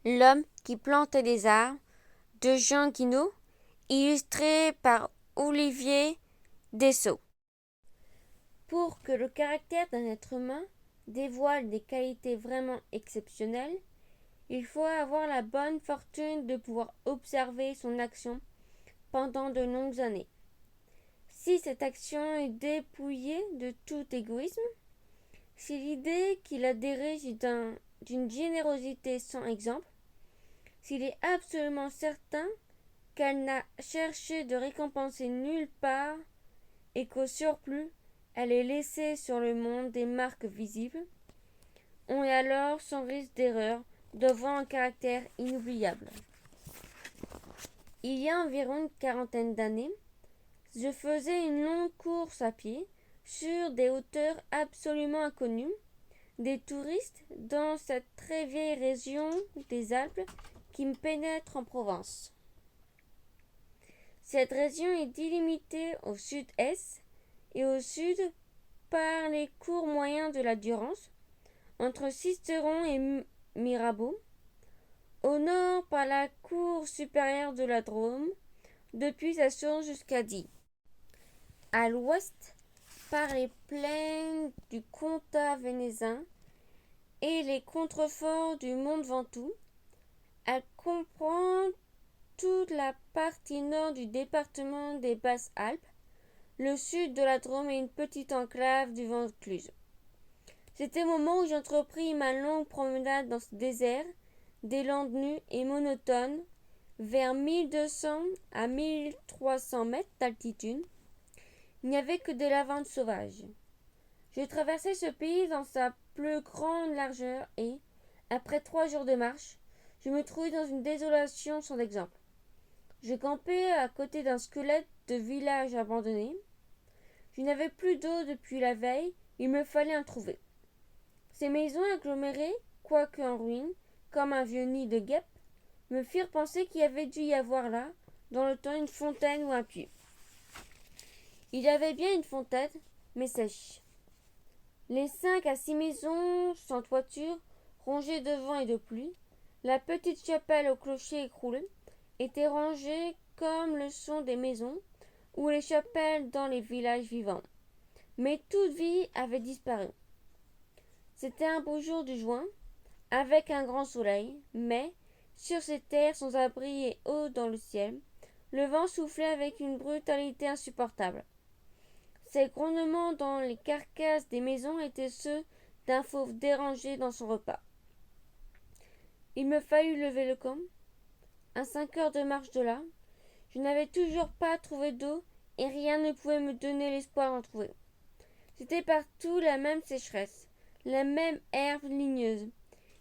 L'homme qui plantait des arbres de Jean Guinaud, illustré par Olivier Dessau. Pour que le caractère d'un être humain dévoile des qualités vraiment exceptionnelles, il faut avoir la bonne fortune de pouvoir observer son action pendant de longues années. Si cette action est dépouillée de tout égoïsme, si l'idée qui la dirige est d'une générosité sans exemple, s'il est absolument certain qu'elle n'a cherché de récompenser nulle part et qu'au surplus, elle ait laissé sur le monde des marques visibles, on est alors sans risque d'erreur devant un caractère inoubliable. Il y a environ une quarantaine d'années, je faisais une longue course à pied sur des hauteurs absolument inconnues, des touristes dans cette très vieille région des Alpes qui me pénètre en Provence. Cette région est délimitée au sud-est et au sud par les cours moyens de la Durance, entre Sisteron et Mirabeau, au nord par la cour supérieure de la Drôme, depuis sa source jusqu'à Die, à l'ouest par les plaines du Comtat vénézin et les contreforts du Mont Ventoux. Elle comprend toute la partie nord du département des Basses-Alpes, le sud de la Drôme et une petite enclave du Vaucluse. C'était au moment où j'entrepris ma longue promenade dans ce désert, des landes nues et monotones, vers 1200 à 1300 mètres d'altitude. Il n'y avait que des lavandes sauvages. Je traversais ce pays dans sa plus grande largeur et, après 3 jours de marche, je me trouvais dans une désolation sans exemple. Je campais à côté d'un squelette de village abandonné. Je n'avais plus d'eau depuis la veille, il me fallait en trouver. Ces maisons agglomérées, quoique en ruine, comme un vieux nid de guêpes, me firent penser qu'il y avait dû y avoir là, dans le temps, une fontaine ou un puits. Il y avait bien une fontaine, mais sèche. Les 5 à 6 maisons sans toiture, rongées de vent et de pluie, la petite chapelle au clocher écroulé, étaient rangées comme le sont des maisons ou les chapelles dans les villages vivants. Mais toute vie avait disparu. C'était un beau jour de juin, avec un grand soleil, mais, sur ces terres sans abri et haut dans le ciel, le vent soufflait avec une brutalité insupportable. Ces grondements dans les carcasses des maisons étaient ceux d'un fauve dérangé dans son repas. Il me fallut lever le camp. À 5 heures de marche de là, je n'avais toujours pas trouvé d'eau et rien ne pouvait me donner l'espoir d'en trouver. C'était partout la même sécheresse, la même herbe ligneuse.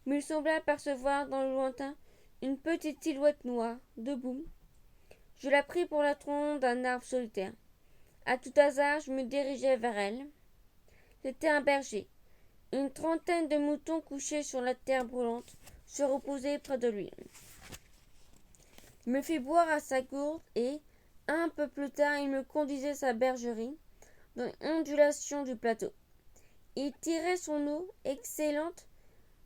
Mais il semblait apercevoir dans le lointain une petite silhouette noire, debout. Je la pris pour la tronc d'un arbre solitaire. À tout hasard, je me dirigeai vers elle. C'était un berger. Une trentaine de moutons couchés sur la terre brûlante se reposaient près de lui. Il me fit boire à sa gourde et, un peu plus tard, il me conduisait à sa bergerie, dans l'ondulation du plateau. Il tirait son eau, excellente,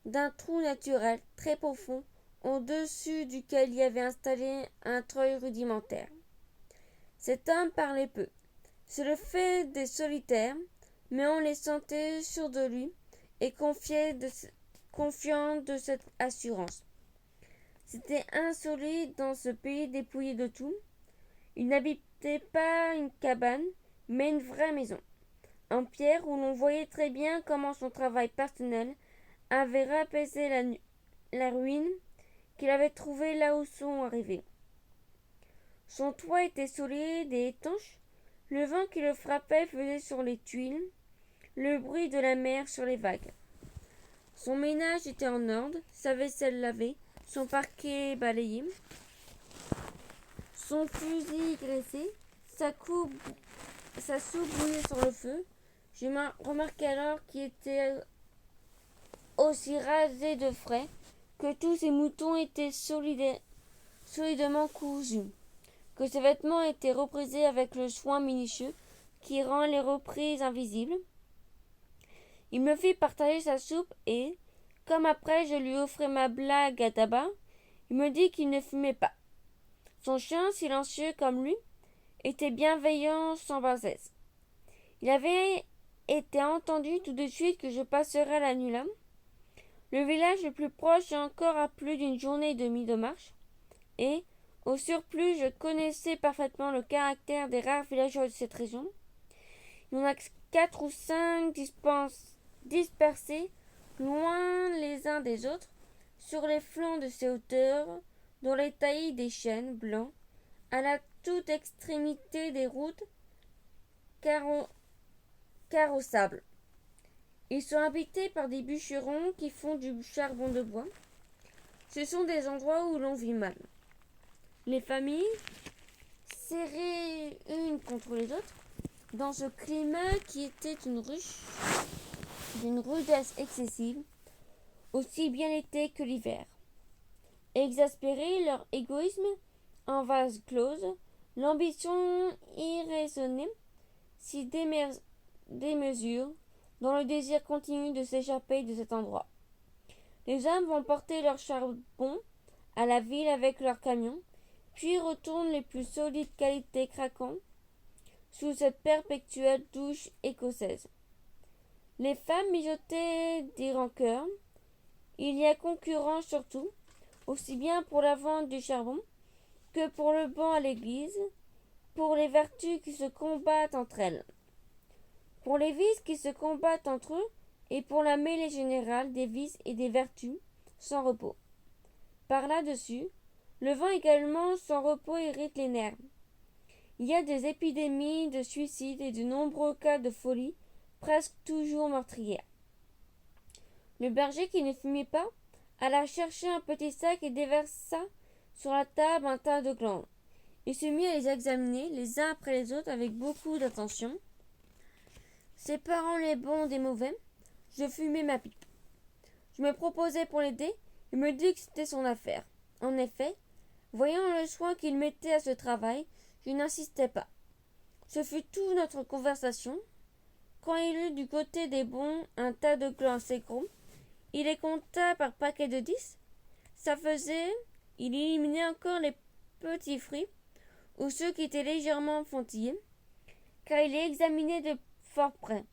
d'un trou naturel très profond, au-dessus duquel il y avait installé un treuil rudimentaire. Cet homme parlait peu. C'est le fait des solitaires, mais on les sentait sûrs de lui et confiants de cette assurance. C'était insolite dans ce pays dépouillé de tout. Il n'habitait pas une cabane, mais une vraie maison, en pierre où l'on voyait très bien comment son travail personnel avait rapaisé la ruine qu'il avait trouvée là où sont arrivés. Son toit était solide et étanche. Le vent qui le frappait faisait sur les tuiles le bruit de la mer sur les vagues. Son ménage était en ordre, sa vaisselle lavée, son parquet balayé, son fusil graissé, sa soupe bouillait sur le feu. Je remarquai alors qu'il était aussi rasé de frais, que tous ses moutons étaient solidement cousus, que ses vêtements étaient reprisés avec le soin minutieux qui rend les reprises invisibles. Il me fit partager sa soupe et, comme après je lui offrais ma blague à tabac, Il me dit qu'il ne fumait pas. Son chien, silencieux comme lui, était bienveillant sans bassesse. Il avait été entendu tout de suite que je passerais la nuit là. Le village le plus proche est encore à plus d'une journée et demie de marche, et, au surplus, je connaissais parfaitement le caractère des rares villageois de cette région. Il y en a 4 ou 5 dispersés, loin les uns des autres, sur les flancs de ces hauteurs, dans les taillis des chênes blancs, à la toute extrémité des routes carrossables. Ils sont habités par des bûcherons qui font du charbon de bois. Ce sont des endroits où l'on vit mal. Les familles, serrées unes contre les autres, dans ce climat qui était d'une rudesse excessive, aussi bien l'été que l'hiver. Exaspérés, leur égoïsme en vase close, l'ambition irraisonnée, si démesure, dans le désir continu de s'échapper de cet endroit. Les hommes vont porter leur charbon à la ville avec leurs camions, puis retournent les plus solides qualités craquant sous cette perpétuelle douche écossaise. Les femmes mijotaient des rancœurs. Il y a concurrence surtout, aussi bien pour la vente du charbon que pour le banc à l'église, pour les vertus qui se combattent entre elles, pour les vices qui se combattent entre eux, et pour la mêlée générale des vices et des vertus sans repos. Par là-dessus, le vent également sans repos irrite les nerfs. Il y a des épidémies de suicides et de nombreux cas de folie, presque toujours meurtrières. Le berger qui ne fumait pas alla chercher un petit sac et déversa sur la table un tas de glands. Il se mit à les examiner les uns après les autres avec beaucoup d'attention. Séparant les bons des mauvais, je fumais ma pipe. Je me proposais pour l'aider, il me dit que c'était son affaire. En effet, voyant le soin qu'il mettait à ce travail, je n'insistais pas. Ce fut toute notre conversation. Quand il eut du côté des bons un tas de glands assez gros, il les compta par paquet de 10. Ça faisait, il éliminait encore les petits fruits ou ceux qui étaient légèrement fontillés, car il les examinait de fort près.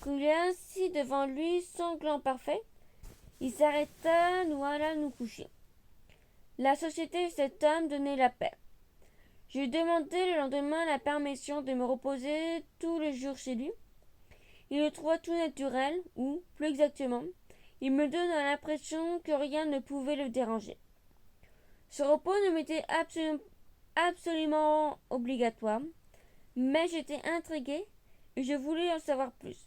Quand il est ainsi devant lui, sanglant parfait, il s'arrêta, nous alla nous coucher. La société de cet homme donnait la paix. Je lui demandai le lendemain la permission de me reposer tout le jour chez lui. Il le trouva tout naturel, ou, plus exactement, il me donna l'impression que rien ne pouvait le déranger. Ce repos ne m'était absolument obligatoire, mais j'étais intrigué et je voulais en savoir plus.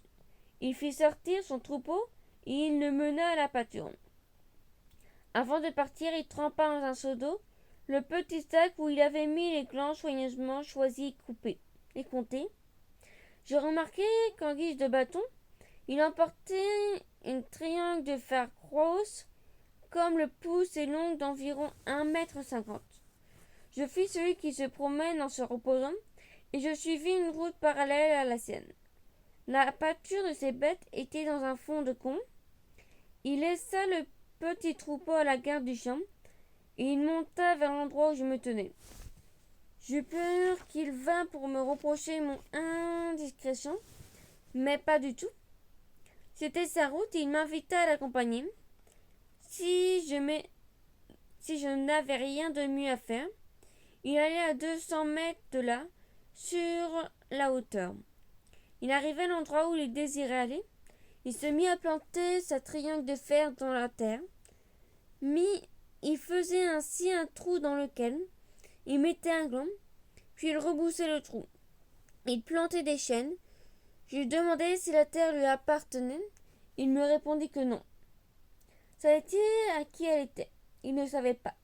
Il fit sortir son troupeau et il le mena à la pâture. Avant de partir, il trempa dans un seau d'eau le petit sac où il avait mis les glands soigneusement choisis et comptés. Je remarquai qu'en guise de bâton, il emportait une triangle de fer grosse, comme le pouce et longue d'environ 1,50 m. Je fis celui qui se promène en se reposant, et je suivis une route parallèle à la sienne. La pâture de ces bêtes était dans un fond de combe. Il laissa le petit troupeau à la garde du champ, et il monta vers l'endroit où je me tenais. J'eus peur qu'il vînt pour me reprocher mon indiscrétion, mais pas du tout. C'était sa route et il m'invita à l'accompagner. Si je n'avais rien de mieux à faire, il allait à 200 mètres de là, sur la hauteur. Il arrivait à l'endroit où il désirait aller. Il se mit à planter sa triangle de fer dans la terre. Il faisait ainsi un trou dans lequel il mettait un gland, puis il reboussait le trou. Il plantait des chênes. Je lui demandai si la terre lui appartenait. Il me répondit que non. Ça était à qui elle était. Il ne savait pas.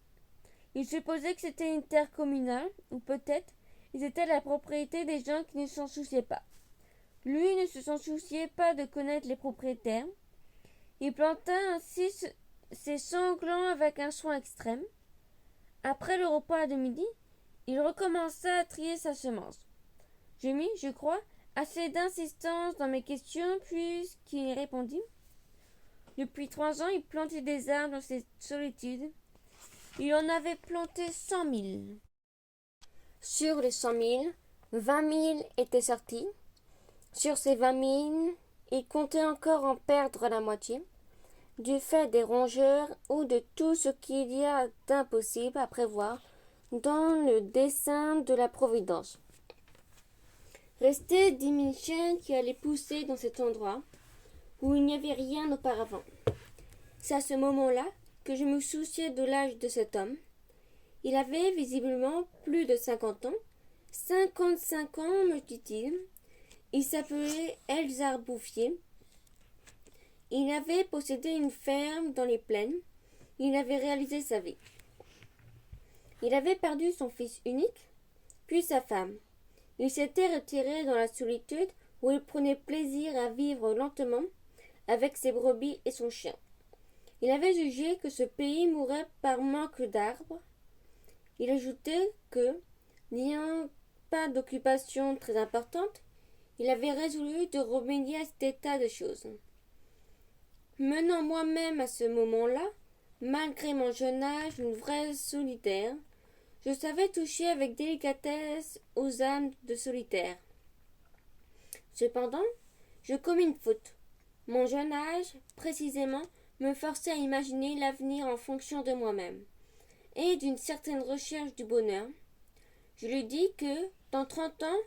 Il supposait que c'était une terre communale, ou peut-être c'était la propriété des gens qui ne s'en souciaient pas. Lui ne s'en souciait pas de connaître les propriétaires. Il planta ainsi ses 100 glands avec un soin extrême. Après le repas de midi, il recommença à trier sa semence. Je mis, je crois, assez d'insistance dans mes questions, puisqu'il répondit. Depuis 3 ans, il plantait des arbres dans cette solitude. Il en avait planté 100 000. Sur les 100 000, 20 000 étaient sortis. Sur ces 20 000, il comptait encore en perdre la moitié, du fait des rongeurs ou de tout ce qu'il y a d'impossible à prévoir dans le dessein de la Providence. Restaient 10 000 chênes qui allaient pousser dans cet endroit où il n'y avait rien auparavant. C'est à ce moment-là que je me souciais de l'âge de cet homme. Il avait visiblement plus de 50 ans. 55 ans, me dit-il. Il s'appelait Elzar Bouffier. Il avait possédé une ferme dans les plaines. Il avait réalisé sa vie. Il avait perdu son fils unique, puis sa femme. Il s'était retiré dans la solitude où il prenait plaisir à vivre lentement avec ses brebis et son chien. Il avait jugé que ce pays mourrait par manque d'arbres. Il ajoutait que, n'ayant pas d'occupation très importante, il avait résolu de remédier à cet état de choses. Menant moi-même à ce moment-là, malgré mon jeune âge, une vraie solitaire, je savais toucher avec délicatesse aux âmes de solitaires. Cependant, je commis une faute. Mon jeune âge, précisément, me forçait à imaginer l'avenir en fonction de moi-même et d'une certaine recherche du bonheur. Je lui dis que, dans 30 ans,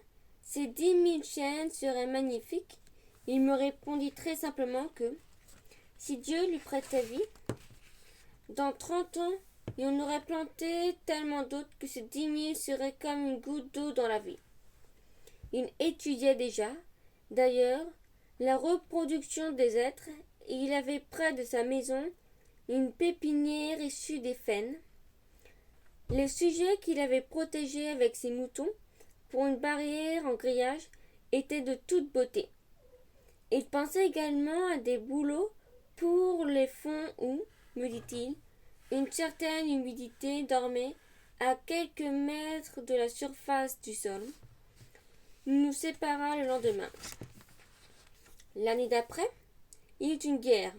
ces 10 000 chênes seraient magnifiques. Il me répondit très simplement que, si Dieu lui prêtait vie, dans 30 ans, il en aurait planté tellement d'autres que ces 10 000 seraient comme une goutte d'eau dans la vie. Il étudiait déjà, d'ailleurs, la reproduction des êtres, et il avait près de sa maison une pépinière issue des faines. Les sujets qu'il avait protégés avec ses moutons pour une barrière en grillage étaient de toute beauté. Il pensait également à des bouleaux pour les fonds où, me dit-il, une certaine humidité dormait à quelques mètres de la surface du sol. Nous nous sépara le lendemain. L'année d'après, il y eut une guerre.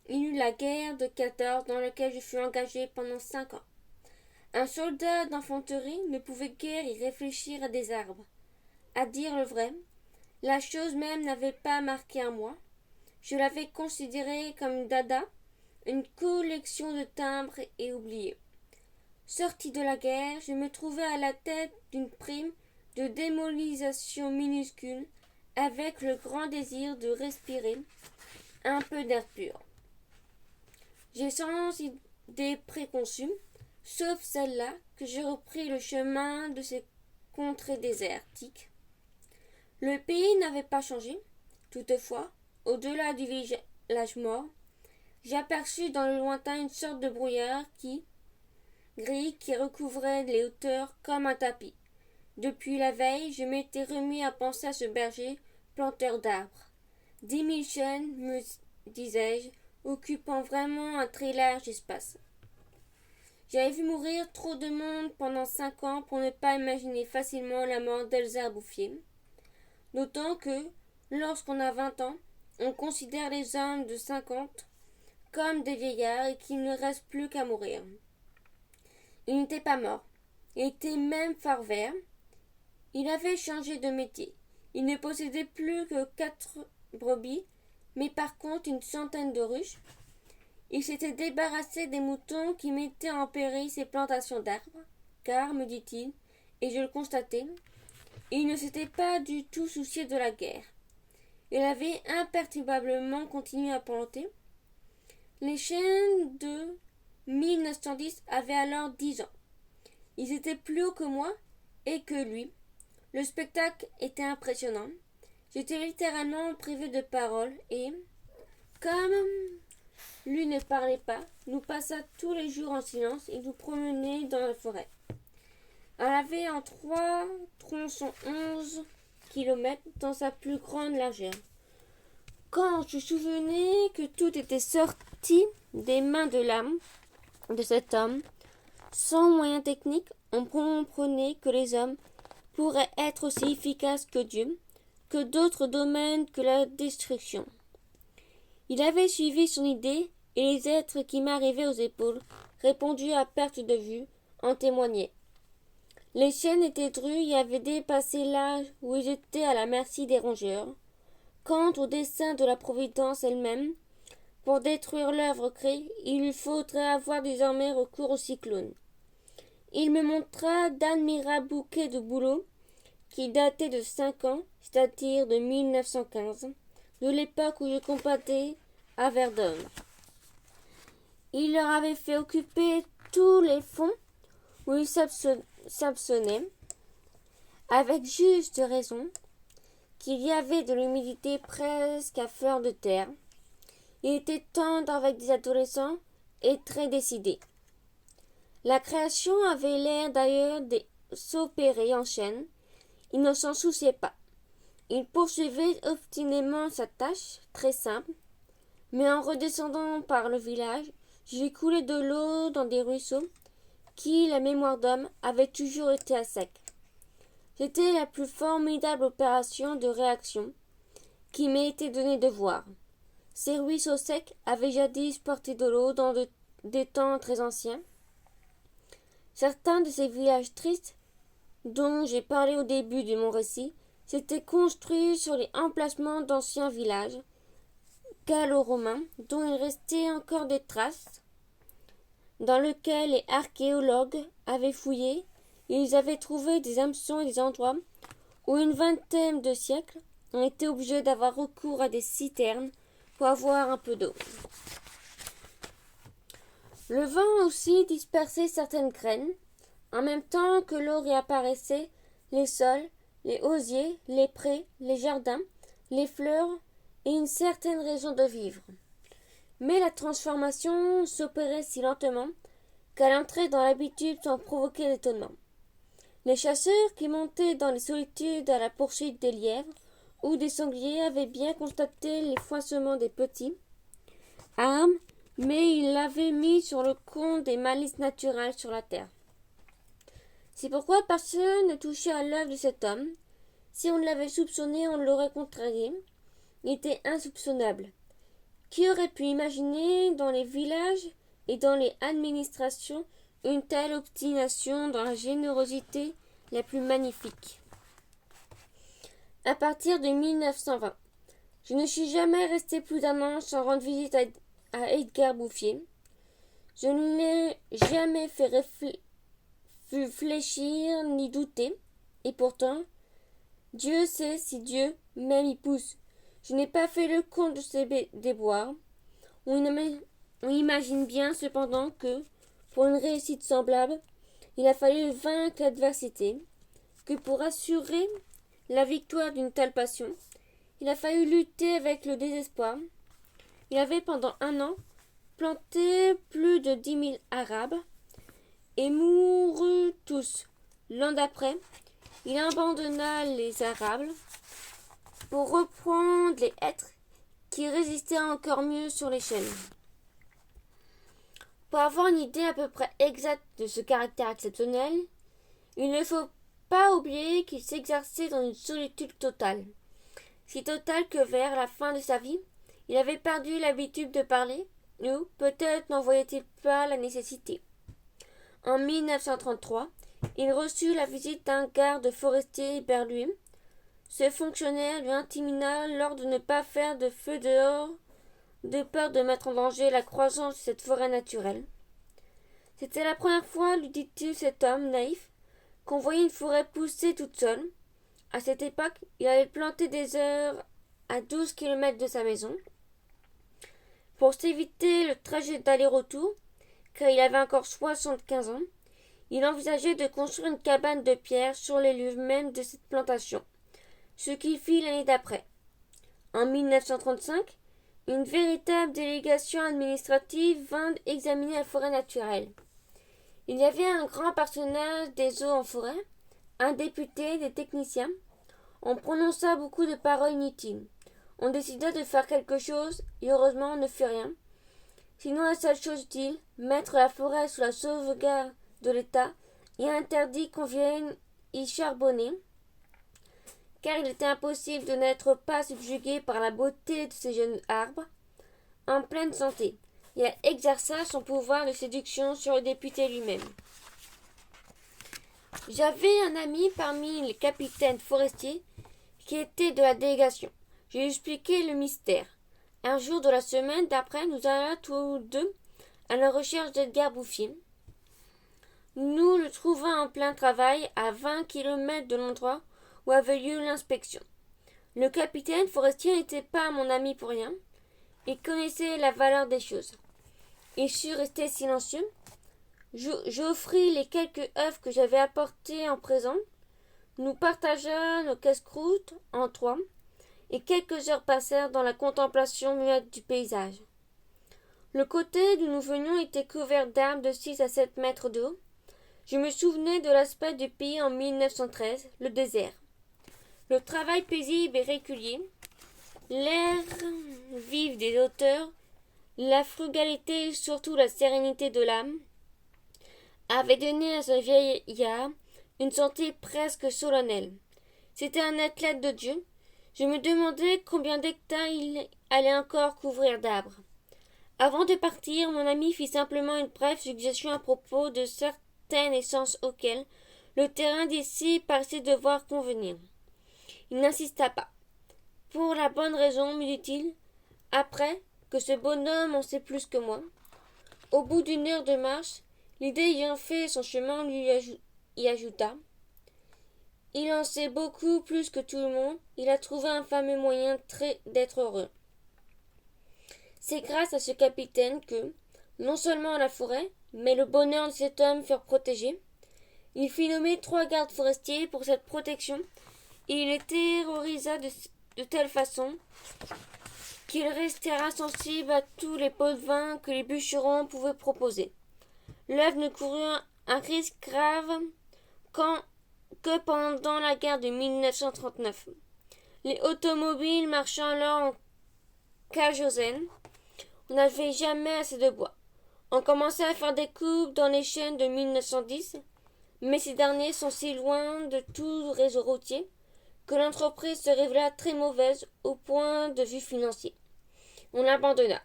Il y eut la guerre de 14 dans laquelle je fus engagé pendant 5 ans. Un soldat d'infanterie ne pouvait guère y réfléchir à des arbres. À dire le vrai, la chose même n'avait pas marqué en moi. Je l'avais considérée comme une dada, une collection de timbres et oubliée. Sorti de la guerre, je me trouvais à la tête d'une prime de démobilisation minuscule, avec le grand désir de respirer un peu d'air pur. J'ai sans idée préconçue, sauf celle-là, que j'ai repris le chemin de ces contrées désertiques. Le pays n'avait pas changé. Toutefois, au-delà du village mort, j'aperçus dans le lointain une sorte de brouillard gris qui recouvrait les hauteurs comme un tapis. Depuis la veille, je m'étais remis à penser à ce berger planteur d'arbres. 10 000 chênes, me disais-je, occupant vraiment un très large espace. J'avais vu mourir trop de monde pendant 5 ans pour ne pas imaginer facilement la mort d'Elzar Bouffier. D'autant que, lorsqu'on a 20 ans, on considère les hommes de 50 comme des vieillards et qu'il ne reste plus qu'à mourir. Il n'était pas mort. Il était même fort vert. Il avait changé de métier. Il ne possédait plus que 4 brebis, mais par contre une centaine de ruches. Il s'était débarrassé des moutons qui mettaient en péril ses plantations d'arbres, car, me dit-il, et je le constatais, il ne s'était pas du tout soucié de la guerre. Il avait imperturbablement continué à planter. Les chênes de 1910 avaient alors 10 ans. Ils étaient plus hauts que moi et que lui. Le spectacle était impressionnant. J'étais littéralement privé de parole et, comme lui ne parlait pas, nous passâmes tous les jours en silence et nous promenions dans la forêt. Elle avait en 3 tronçons 11 kilomètres dans sa plus grande largeur. Quand je souvenais que tout était sorti des mains de l'âme de cet homme, sans moyens techniques, on comprenait que les hommes pourraient être aussi efficaces que Dieu, que d'autres domaines que la destruction. Il avait suivi son idée et les êtres qui m'arrivaient aux épaules, répandus à perte de vue, en témoignaient. Les chênes étaient drus et avaient dépassé l'âge où ils étaient à la merci des rongeurs. Quant au dessein de la Providence elle-même, pour détruire l'œuvre créée, il lui faudrait avoir désormais recours au cyclone. Il me montra d'admirables bouquets de bouleaux qui dataient de 5 ans, c'est-à-dire de 1915, de l'époque où je combattais à Verdun. Il leur avait fait occuper tous les fonds où ils s'abstenait, avec juste raison, qu'il y avait de l'humidité presque à fleur de terre. Il était tendre avec des adolescents et très décidé. La création avait l'air d'ailleurs de s'opérer en chaîne. Il ne s'en souciait pas. Il poursuivait obstinément sa tâche, très simple, mais en redescendant par le village, j'y coulais de l'eau dans des ruisseaux qui, la mémoire d'homme, avaient toujours été à sec. C'était la plus formidable opération de réaction qui m'ait été donnée de voir. Ces ruisseaux secs avaient jadis porté de l'eau dans des temps très anciens. Certains de ces villages tristes, dont j'ai parlé au début de mon récit, s'étaient construits sur les emplacements d'anciens villages gallo-romains dont il restait encore des traces, dans lesquels les archéologues avaient fouillé. Ils avaient trouvé des hameçons et des endroits où une vingtaine de siècles ont été obligés d'avoir recours à des citernes pour avoir un peu d'eau. Le vent aussi dispersait certaines graines, en même temps que l'eau réapparaissait, les sols, les osiers, les prés, les jardins, les fleurs et une certaine raison de vivre. Mais la transformation s'opérait si lentement qu'elle entrait dans l'habitude sans provoquer d'étonnement. Les chasseurs qui montaient dans les solitudes à la poursuite des lièvres ou des sangliers avaient bien constaté les foissements des petits arbres, mais ils l'avaient mis sur le compte des malices naturelles sur la terre. C'est pourquoi personne ne touchait à l'œuvre de cet homme. Si on l'avait soupçonné, on l'aurait contrarié. Il était insoupçonnable. Qui aurait pu imaginer dans les villages et dans les administrations une telle obstination dans la générosité la plus magnifique? À partir de 1920, je ne suis jamais resté plus d'un an sans rendre visite à Edgar Bouffier. Je ne l'ai jamais fait fléchir ni douter, et pourtant, Dieu sait si Dieu même y pousse. Je n'ai pas fait le compte de ses déboires. On imagine bien cependant que, pour une réussite semblable, il a fallu vaincre l'adversité, que pour assurer la victoire d'une telle passion, il a fallu lutter avec le désespoir. Il avait pendant 1 an planté plus de 10 000 Arabes et mourut tous. L'an d'après, il abandonna les Arabes pour reprendre les hêtres qui résistaient encore mieux sur les chaînes. Pour avoir une idée à peu près exacte de ce caractère exceptionnel, il ne faut pas oublier qu'il s'exerçait dans une solitude totale, si totale que vers la fin de sa vie, il avait perdu l'habitude de parler, ou peut-être n'en voyait-il pas la nécessité. En 1933, il reçut la visite d'un garde forestier vers lui. Ce fonctionnaire lui intimina l'ordre de ne pas faire de feu dehors, de peur de mettre en danger la croissance de cette forêt naturelle. C'était la première fois, lui dit-il, cet homme naïf, qu'on voyait une forêt pousser toute seule. À cette époque, il avait planté des heures à 12 kilomètres de sa maison. Pour s'éviter le trajet d'aller-retour, car il avait encore 75 ans, il envisageait de construire une cabane de pierre sur les lieux mêmes de cette plantation, ce qu'il fit l'année d'après. En 1935, une véritable délégation administrative vint examiner la forêt naturelle. Il y avait un grand personnage des eaux en forêt, un député, des techniciens. On prononça beaucoup de paroles inutiles. On décida de faire quelque chose, et heureusement on ne fit rien. Sinon la seule chose utile, mettre la forêt sous la sauvegarde de l'État, et interdit qu'on vienne y charbonner, car il était impossible de n'être pas subjugué par la beauté de ces jeunes arbres, en pleine santé. et elle exerça son pouvoir de séduction sur le député lui-même. J'avais un ami parmi les capitaines forestiers qui était de la délégation. Je lui expliquai le mystère. Un jour de la semaine d'après, nous allâmes tous deux à la recherche d'Edgar Bouffier. Nous le trouvâmes en plein travail à 20 kilomètres de l'endroit où avait lieu l'inspection. Le capitaine forestier n'était pas mon ami pour rien. Il connaissait la valeur des choses. Il sut rester silencieux. J'offris les quelques œufs que j'avais apportés en présent. Nous partageâmes nos casse-croûtes en trois, et quelques heures passèrent dans la contemplation muette du paysage. Le côté d'où nous venions était couvert d'arbres de 6 à 7 mètres de haut. Je me souvenais de l'aspect du pays en 1913, le désert. Le travail paisible et régulier, l'air vif des hauteurs, la frugalité et surtout la sérénité de l'âme, avaient donné à ce vieillard une santé presque solennelle. C'était un athlète de Dieu. Je me demandais combien d'hectares il allait encore couvrir d'arbres. Avant de partir, mon ami fit simplement une brève suggestion à propos de certaines essences auxquelles le terrain d'ici paraissait devoir convenir. Il n'insista pas. Pour la bonne raison, me dit-il, après, que ce bonhomme en sait plus que moi. Au bout d'une heure de marche, l'idée ayant fait son chemin y ajouta. Il en sait beaucoup plus que tout le monde. Il a trouvé un fameux moyen d'être heureux. C'est grâce à ce capitaine que, non seulement la forêt, mais le bonheur de cet homme furent protégés. Il fit nommer 3 gardes forestiers pour cette protection, et il les terrorisa de telle façon qu'il restera sensible à tous les pots de vin que les bûcherons pouvaient proposer. L'œuvre ne courut un risque grave que pendant la guerre de 1939. Les automobiles marchant alors en kérosène, on n'avait jamais assez de bois. On commençait à faire des coupes dans les chaînes de 1910, mais ces derniers sont si loin de tout réseau routier que l'entreprise se révéla très mauvaise au point de vue financier. On l'abandonna.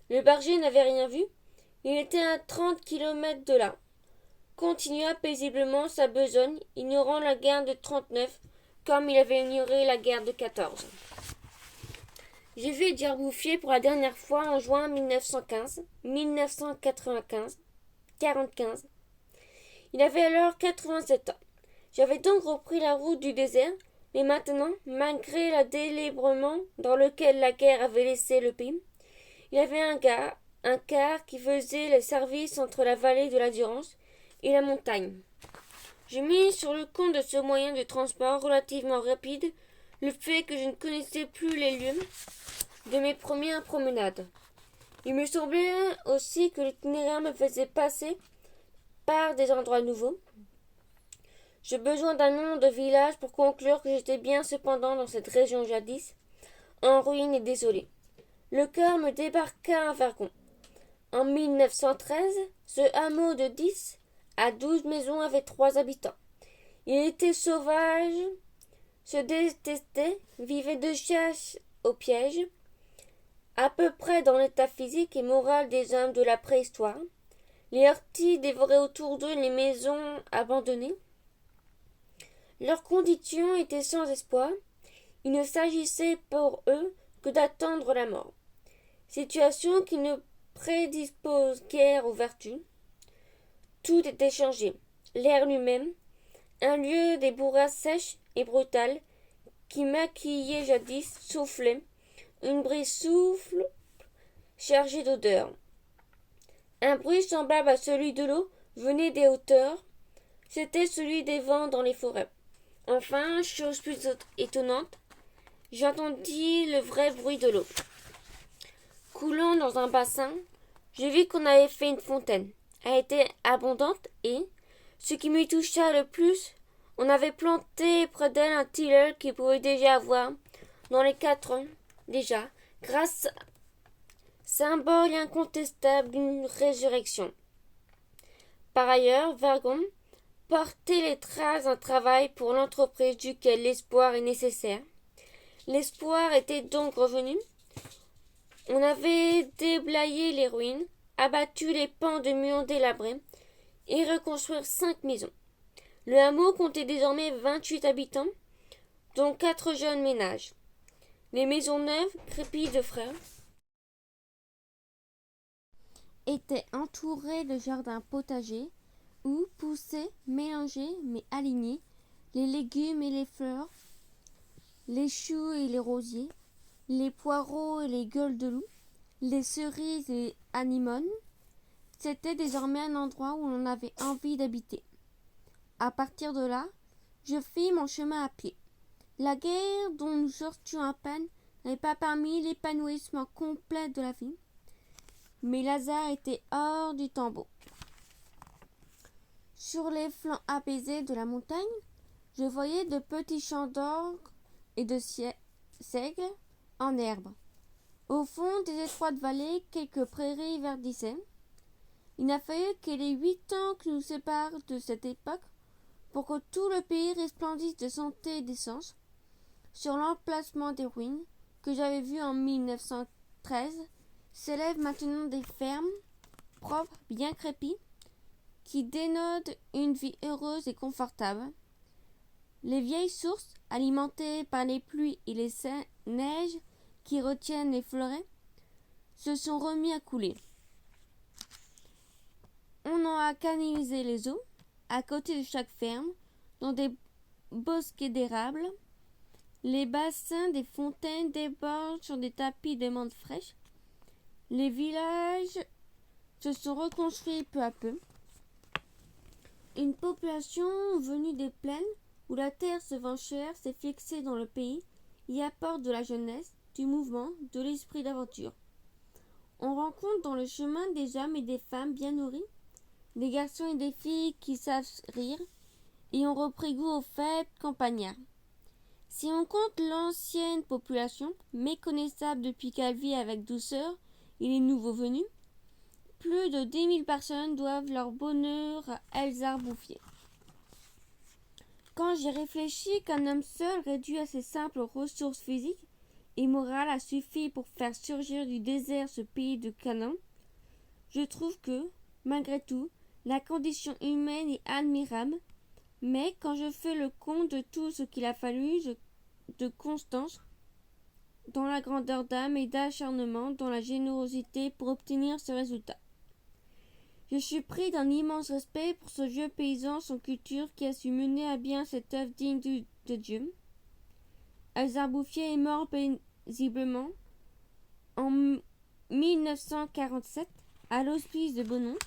Le berger n'avait rien vu. Il était à 30 kilomètres de là. Continua paisiblement sa besogne, ignorant la guerre de 39 comme il avait ignoré la guerre de 14. J'ai vu Edgar Bouffier pour la dernière fois en juin 1945. Il avait alors 87 ans. J'avais donc repris la route du désert, mais maintenant, malgré le délabrement dans lequel la guerre avait laissé le pays, il y avait un quart qui faisait le service entre la vallée de la Durance et la montagne. J'ai mis sur le compte de ce moyen de transport relativement rapide le fait que je ne connaissais plus les lieux de mes premières promenades. Il me semblait aussi que l'itinéraire me faisait passer par des endroits nouveaux. J'ai besoin d'un nom de village pour conclure que j'étais bien cependant dans cette région jadis, en ruine et désolée. Le cœur me débarqua à Vergon. En 1913, ce hameau de 10 à 12 maisons avait 3 habitants. Il était sauvage, se détestait, vivait de chasse au piège, à peu près dans l'état physique et moral des hommes de la préhistoire. Les heurtis dévoraient autour d'eux les maisons abandonnées. Leur condition était sans espoir. Il ne s'agissait pour eux que d'attendre la mort. Situation qui ne prédispose guère aux vertus. Tout était changé. L'air lui-même, un lieu des bourrasques sèches et brutales qui maquillaient jadis, soufflait. Une brise souffle, chargée d'odeurs. Un bruit semblable à celui de l'eau venait des hauteurs. C'était celui des vents dans les forêts. Enfin, chose plus étonnante, j'entendis le vrai bruit de l'eau. Coulant dans un bassin, je vis qu'on avait fait une fontaine. Elle était abondante et, ce qui me toucha le plus, on avait planté près d'elle un tilleul qui pouvait déjà avoir, dans les 4 ans, déjà, grâce symbole incontestable d'une résurrection. Par ailleurs, Vergon portait les traces d'un travail pour l'entreprise duquel l'espoir est nécessaire. L'espoir était donc revenu. On avait déblayé les ruines, abattu les pans de murs délabrés et reconstruit 5 maisons. Le hameau comptait désormais 28 habitants, dont 4 jeunes ménages. Les maisons neuves, crépies de frères, étaient entourées de jardins potagers où poussaient, mélangés mais alignés, les légumes et les fleurs, les choux et les rosiers, les poireaux et les gueules de loup, les cerises et les anémones. C'était désormais un endroit où l'on avait envie d'habiter. À partir de là, je fis mon chemin à pied. La guerre dont nous sortions à peine n'avait pas permis l'épanouissement complet de la vie, mais Lazare était hors du tombeau. Sur les flancs apaisés de la montagne, je voyais de petits champs d'orge et de seigle en herbe. Au fond des étroites vallées, quelques prairies verdissaient. Il n'a fallu que les 8 ans qui nous séparent de cette époque pour que tout le pays resplendisse de santé et d'essence. Sur l'emplacement des ruines que j'avais vues en 1913 s'élèvent maintenant des fermes propres, bien crépies, qui dénotent une vie heureuse et confortable. Les vieilles sources, alimentées par les pluies et les neiges qui retiennent les fleurets, se sont remis à couler. On en a canalisé les eaux, à côté de chaque ferme, dans des bosquets d'érables. Les bassins des fontaines débordent sur des tapis de menthe fraîche. Les villages se sont reconstruits peu à peu. Une population venue des plaines où la terre se vend chère s'est fixée dans le pays, y apporte de la jeunesse, du mouvement, de l'esprit d'aventure. On rencontre dans le chemin des hommes et des femmes bien nourris, des garçons et des filles qui savent rire et ont repris goût aux fêtes campagnardes. Si on compte l'ancienne population, méconnaissable depuis qu'elle vit avec douceur, et les nouveaux venus, plus de 10 000 personnes doivent leur bonheur à Elzar Bouffier. Quand j'ai réfléchi qu'un homme seul, réduit à ses simples ressources physiques et morales, a suffi pour faire surgir du désert ce pays de Canaan, je trouve que, malgré tout, la condition humaine est admirable, mais quand je fais le compte de tout ce qu'il a fallu de constance dans la grandeur d'âme et d'acharnement dans la générosité pour obtenir ce résultat, je suis pris d'un immense respect pour ce vieux paysan sans culture qui a su mener à bien cette œuvre digne de Dieu. Elzar Bouffier est mort paisiblement en 1947 à l'hospice de Beaunon.